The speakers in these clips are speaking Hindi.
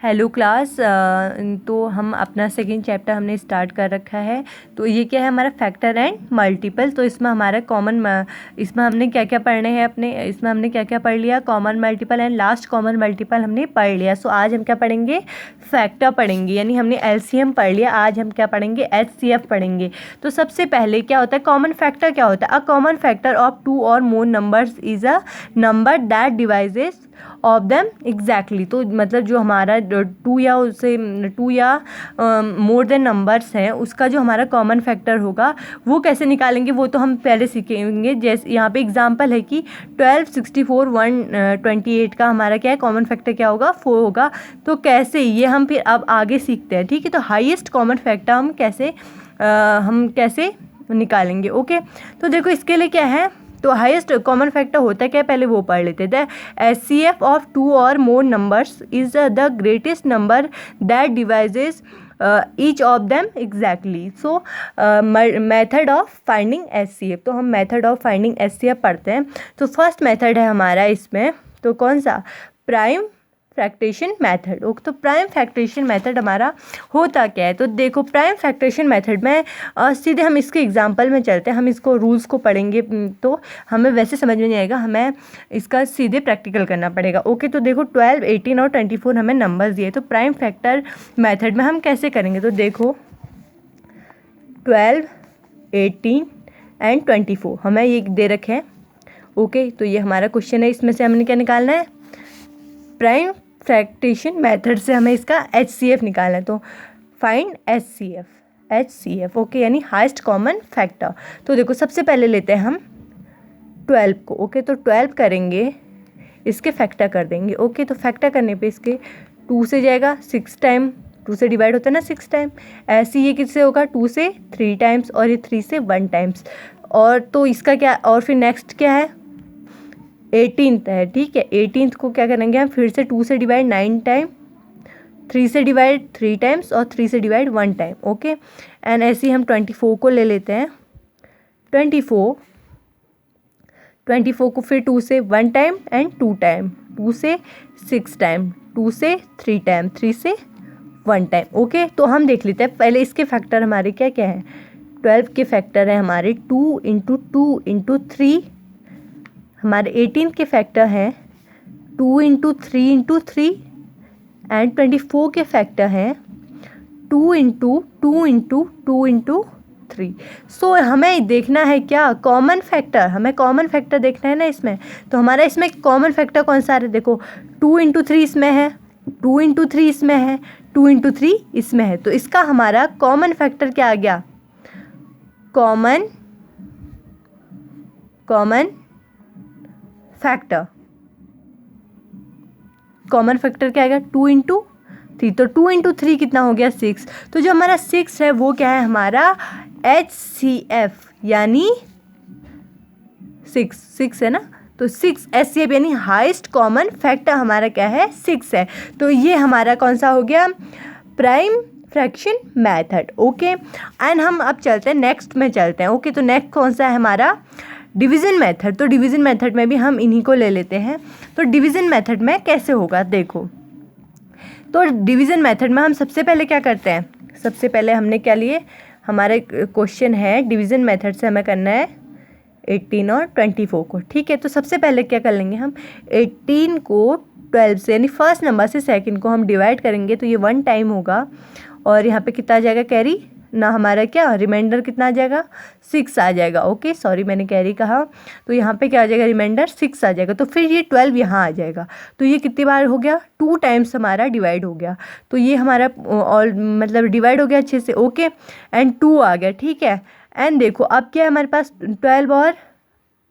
Hello class. तो हम अपना सेकेंड चैप्टर हमने स्टार्ट कर रखा है। तो ये क्या है हमारा फैक्टर एंड मल्टीपल। तो इसमें हमारा इसमें हमने क्या क्या पढ़ने हैं इसमें हमने क्या क्या पढ़ लिया, common multiple and last common multiple हमने पढ़ लिया। सो आज हम क्या पढ़ेंगे, फैक्टर पढ़ेंगे, यानी हमने एलसीएम पढ़ लिया। आज हम क्या पढ़ेंगे, एचसीएफ पढ़ेंगे। तो सबसे पहले क्या होता है कॉमन फैक्टर, क्या होता है a common factor of two or more numbers is a number that divides of them exactly. तो मतलब जो हमारा टू या मोर देन नंबर्स हैं उसका जो हमारा कॉमन फैक्टर होगा वो कैसे निकालेंगे, वो तो हम पहले सीखेंगे। जैसे यहाँ पे एग्जांपल है कि 12, 64, 128 का हमारा क्या है कॉमन फैक्टर, क्या होगा 4 होगा। तो कैसे ये हम फिर अब आगे सीखते हैं, ठीक है। तो हाईएस्ट कॉमन फैक्टर हम कैसे निकालेंगे, ओके। तो देखो इसके लिए क्या है, तो हाईएस्ट कॉमन फैक्टर होता है क्या, पहले वो पढ़ लेते हैं। The HCF of two or more numbers is the greatest number that devices each of them exactly. So method of finding HCF, तो हम मेथड ऑफ फाइंडिंग एचसीएफ पढ़ते हैं। तो फर्स्ट मेथड है हमारा इसमें, तो कौन सा, प्राइम फैक्टरेशन मेथड। ओके, तो प्राइम फैक्टरेशन मेथड हमारा होता क्या है, तो देखो प्राइम फैक्टरेशन मेथड में सीधे हम इसके एग्जांपल में चलते हैं। हम इसको रूल्स को पढ़ेंगे तो हमें वैसे समझ में नहीं आएगा, हमें इसका सीधे प्रैक्टिकल करना पड़ेगा। ओके, तो देखो 12, 18 और 24 हमें नंबर्स दिए, तो प्राइम फैक्टर मेथड में हम कैसे करेंगे। तो देखो 12, 18 एंड 24 हमें ये दे रखे हैं। ओके, तो ये हमारा क्वेश्चन है, इसमें से हमने क्या निकालना है, प्राइम फैक्टरेशन मेथड से हमें इसका एचसीएफ निकालना है। तो फाइंड एचसीएफ, ओके, यानी हाईएस्ट कॉमन फैक्टर। तो देखो सबसे पहले लेते हैं हम 12 को। ओके, तो 12 करेंगे, इसके फैक्टर कर देंगे। ओके, तो फैक्टर करने पे इसके 2 से जाएगा 6 टाइम, 2 से डिवाइड होता है ना 6 टाइम। ऐसे ये किससे होगा, 2 से 3 टाइम्स और ये 3 से 1 टाइम्स। और तो इसका क्या, और फिर नेक्स्ट क्या है 18th है, ठीक है। 18th को क्या करेंगे हम, फिर से 2 से डिवाइड 9 टाइम, 3 से डिवाइड 3 टाइम्स और 3 से डिवाइड 1 टाइम। ओके, एंड ऐसे ही हम 24 को ले लेते हैं। 24 को फिर 2 से 1 टाइम एंड 2 टाइम, 2 से 6 टाइम, 2 से 3 टाइम, 3 से 1 टाइम। ओके, तो हम देख लेते हैं पहले इसके फैक्टर हमारे क्या क्या हैं। 12 के फैक्टर है हमारे 2 इंटू 2 इंटू 3। हमारे 18 के फैक्टर हैं 2 इंटू 3 इंटू 3 एंड 24 के फैक्टर हैं 2 इंटू 2 इंटू 2 इंटू 3। सो हमें देखना है क्या, कॉमन फैक्टर, हमें कॉमन फैक्टर देखना है ना इसमें। तो हमारा इसमें कॉमन फैक्टर कौन सा है, देखो 2 इंटू 3 इसमें है, 2 इंटू 3 इसमें है, 2 इंटू 3 इसमें है। तो इसका हमारा कॉमन फैक्टर क्या आ गया, कॉमन फैक्टर, कॉमन फैक्टर क्या आएगा 2 इंटू 3। तो 2 इंटू 3 कितना हो गया 6। तो जो हमारा 6 है वो क्या है हमारा एचसीएफ, यानी 6 है ना। तो 6 एचसीएफ यानी हाईएस्ट कॉमन फैक्टर हमारा क्या है 6 है। तो ये हमारा कौन सा हो गया, prime fraction method. Okay, and हम अब चलते हैं नेक्स्ट में चलते हैं। ओके, तो नेक्स्ट कौन सा है हमारा, डिवीज़न मेथड। तो डिवीज़न मेथड में भी हम इन्हीं को ले लेते हैं। तो डिवीज़न मेथड में कैसे होगा, देखो तो डिवीज़न मेथड में हम सबसे पहले क्या करते हैं, सबसे पहले हमने क्या लिए, हमारे क्वेश्चन है डिवीज़न मेथड से हमें करना है 18 और 24 को, ठीक है। तो सबसे पहले क्या कर लेंगे हम, 18 को 12 से यानी फर्स्ट नंबर से सेकंड को हम डिवाइड करेंगे तो ये 1 टाइम होगा। और यहाँ पे कितना आ जाएगा कैरी ना, हमारा क्या रिमाइंडर कितना आ जाएगा 6 आ जाएगा। ओके, सॉरी मैंने कैरी कहा, तो यहाँ पे क्या आ जाएगा रिमाइंडर 6 आ जाएगा। तो फिर ये 12 यहाँ आ जाएगा। तो ये कितनी बार हो गया, 2 टाइम्स हमारा डिवाइड हो गया। तो ये हमारा ऑल मतलब डिवाइड हो गया अच्छे से। ओके, एंड 2 आ गया, ठीक है। एंड देखो अब क्या है हमारे पास 12 और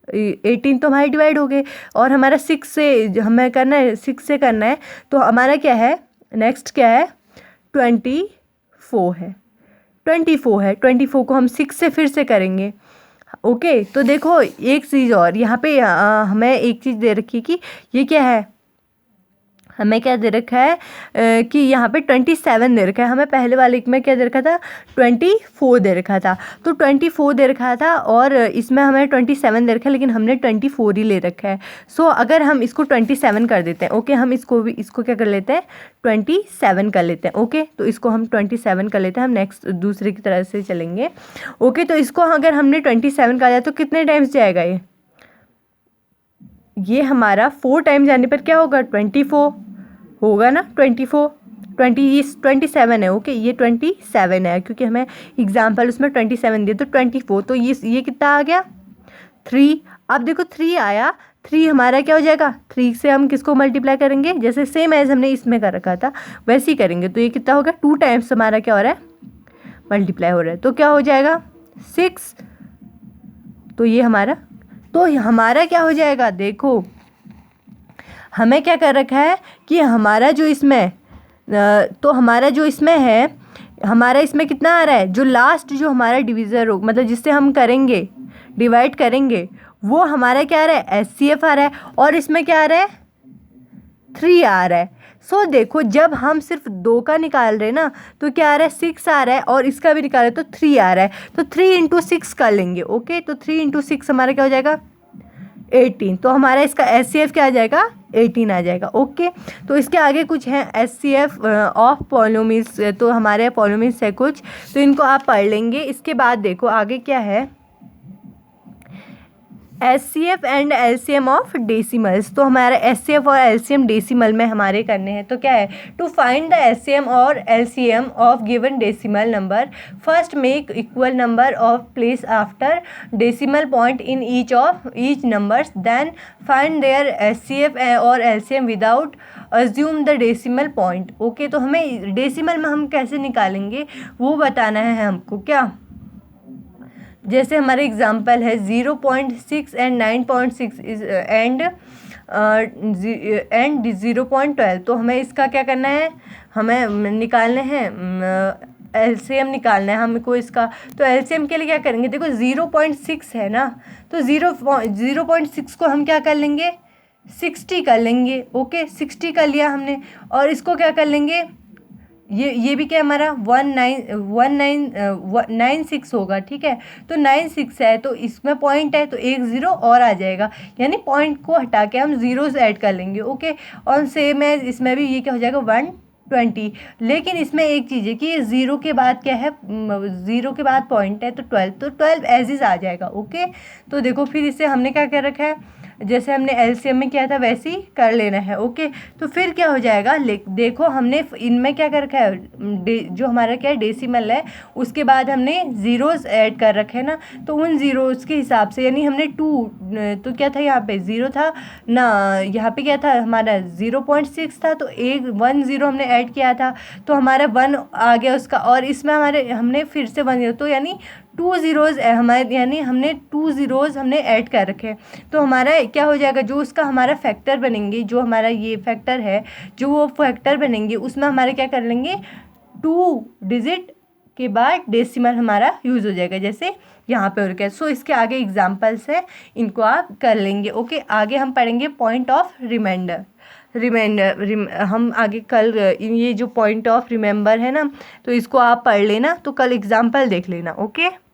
18 तो हमारे डिवाइड हो गए, और हमारा 6 से हमें करना है, 6 से करना है। तो हमारा क्या है नेक्स्ट क्या है 24 है, 24 को हम 6 से फिर से करेंगे। ओके, तो देखो एक चीज़ और यहाँ पे हमें एक चीज़ दे रखी है कि ये क्या है हमें क्या दे रखा है कि यहाँ पे 27 दे रखा है, हमें पहले वाले में क्या दे रखा था 24 दे रखा था, तो 24 दे रखा था और इसमें हमें 27 दे रखा है, लेकिन हमने 24 ही ले रखा है। सो अगर हम इसको 27 कर देते हैं, ओके, हम इसको क्या कर लेते हैं 27 कर लेते हैं, ओके, तो इसको हम 27 कर लेते हैं, हम नेक्स्ट दूसरे की तरह से चलेंगे, ओके। तो इसको अगर हमने 27 कर दिया तो कितने टाइम्स जाएगा ये हमारा 4 टाइम जाने पर क्या होगा 24 होगा ना, 27 है, ओके, ये 27 है क्योंकि हमें एग्जाम्पल उसमें 27 दिया, तो 24, तो ये कितना आ गया 3। अब देखो 3 आया, 3 हमारा क्या हो जाएगा, 3 से हम किसको मल्टीप्लाई करेंगे, जैसे सेम एज हमने इसमें कर रखा था वैसे ही करेंगे, तो ये कितना होगा 2 टाइम्स हमारा क्या हो रहा है मल्टीप्लाई हो रहा है, तो क्या हो जाएगा 6। तो ये हमारा क्या हो जाएगा, देखो हमें क्या कर रखा है कि हमारा जो इसमें है, हमारा इसमें कितना आ रहा है, जो लास्ट जो हमारा डिविज़र हो मतलब जिससे हम करेंगे डिवाइड करेंगे वो हमारा क्या आ रहा है HCF आ रहा है, और इसमें क्या आ रहा है 3 आ रहा है। सो देखो जब हम सिर्फ 2 का निकाल रहे हैं ना तो क्या आ रहा है 6 आ रहा है, और इसका भी निकाल रहे तो 3 आ रहा है, तो 3 × 6 कर लेंगे, ओके, तो 3 × 6 हमारा क्या हो जाएगा 18, तो हमारा इसका HCF क्या आ जाएगा 18 आ जाएगा, ओके। तो इसके आगे कुछ है HCF ऑफ पॉलिनोमियल्स, तो हमारे पॉलिनोमियल्स है कुछ, तो इनको आप पढ़ लेंगे। इसके बाद देखो आगे क्या है HCF and LCM of decimals, तो हमारा HCF और LCM डेसिमल में हमारे करने हैं, तो क्या है टू फाइंड द HCM और LCM of given decimal number, first make equal number of place after decimal point in each numbers, then find their HCF और LCM without assume the decimal point, okay. तो हमें डेसिमल में हम कैसे निकालेंगे वो बताना है हमको, क्या जैसे हमारे एग्जांपल है 0.6 एंड 9.6 एंड 0.12, तो हमें इसका क्या करना है, हमें निकालने हैं LCM निकालना है हमको इसका। तो LCM के लिए क्या करेंगे, देखो 0.6 है ना, तो 0.6 को हम क्या कर लेंगे 60 कर लेंगे, ओके, 60 कर लिया हमने, और इसको क्या कर लेंगे ये भी क्या हमारा 1996 होगा, ठीक है, तो 96 है, तो इसमें पॉइंट है तो एक ज़ीरो और आ जाएगा, यानी पॉइंट को हटा के हम ज़ीरोज़ ऐड कर लेंगे, ओके। और सेम है इसमें भी, ये क्या हो जाएगा 120, लेकिन इसमें एक चीज़ है कि ये ज़ीरो के बाद क्या है, ज़ीरो के बाद पॉइंट है तो 12, तो 12 एज इज़ आ जाएगा, ओके। तो देखो फिर इसे हमने क्या कर रखा है, जैसे हमने LCM में किया था वैसे ही कर लेना है, ओके। तो फिर क्या हो जाएगा, देखो हमने इनमें क्या कर रखा है, जो हमारा क्या है डेसिमल है उसके बाद हमने ज़ीरोज़ ऐड कर रखे हैं ना, तो उन ज़ीरोज़ के हिसाब से, यानी हमने 2, तो क्या था यहाँ पे 0 था ना, यहाँ पे क्या था हमारा 0.6 था, तो 1 0 हमने ऐड किया था तो हमारा 1 आ गया उसका, और इसमें हमने फिर से 1 0, तो यानी 2 ज़ीरोज़ हमारे, यानी हमने 2 ज़ीरोज़ हमने ऐड कर रखे, तो हमारा क्या हो जाएगा, जो उसका हमारा फैक्टर बनेंगे, जो हमारा ये फैक्टर है जो वो फैक्टर बनेंगे उसमें हमारे क्या कर लेंगे 2 डिजिट के बाद डेसिमल हमारा यूज़ हो जाएगा, जैसे यहाँ पे हो रखा है। सो इसके आगे एग्जांपल्स है, इनको आप कर लेंगे, ओके। आगे हम पढ़ेंगे पॉइंट ऑफ रिमाइंडर, हम आगे कल ये जो पॉइंट ऑफ रिमेंबर है ना, तो इसको आप पढ़ लेना, तो कल एग्जाम्पल देख लेना, ओके।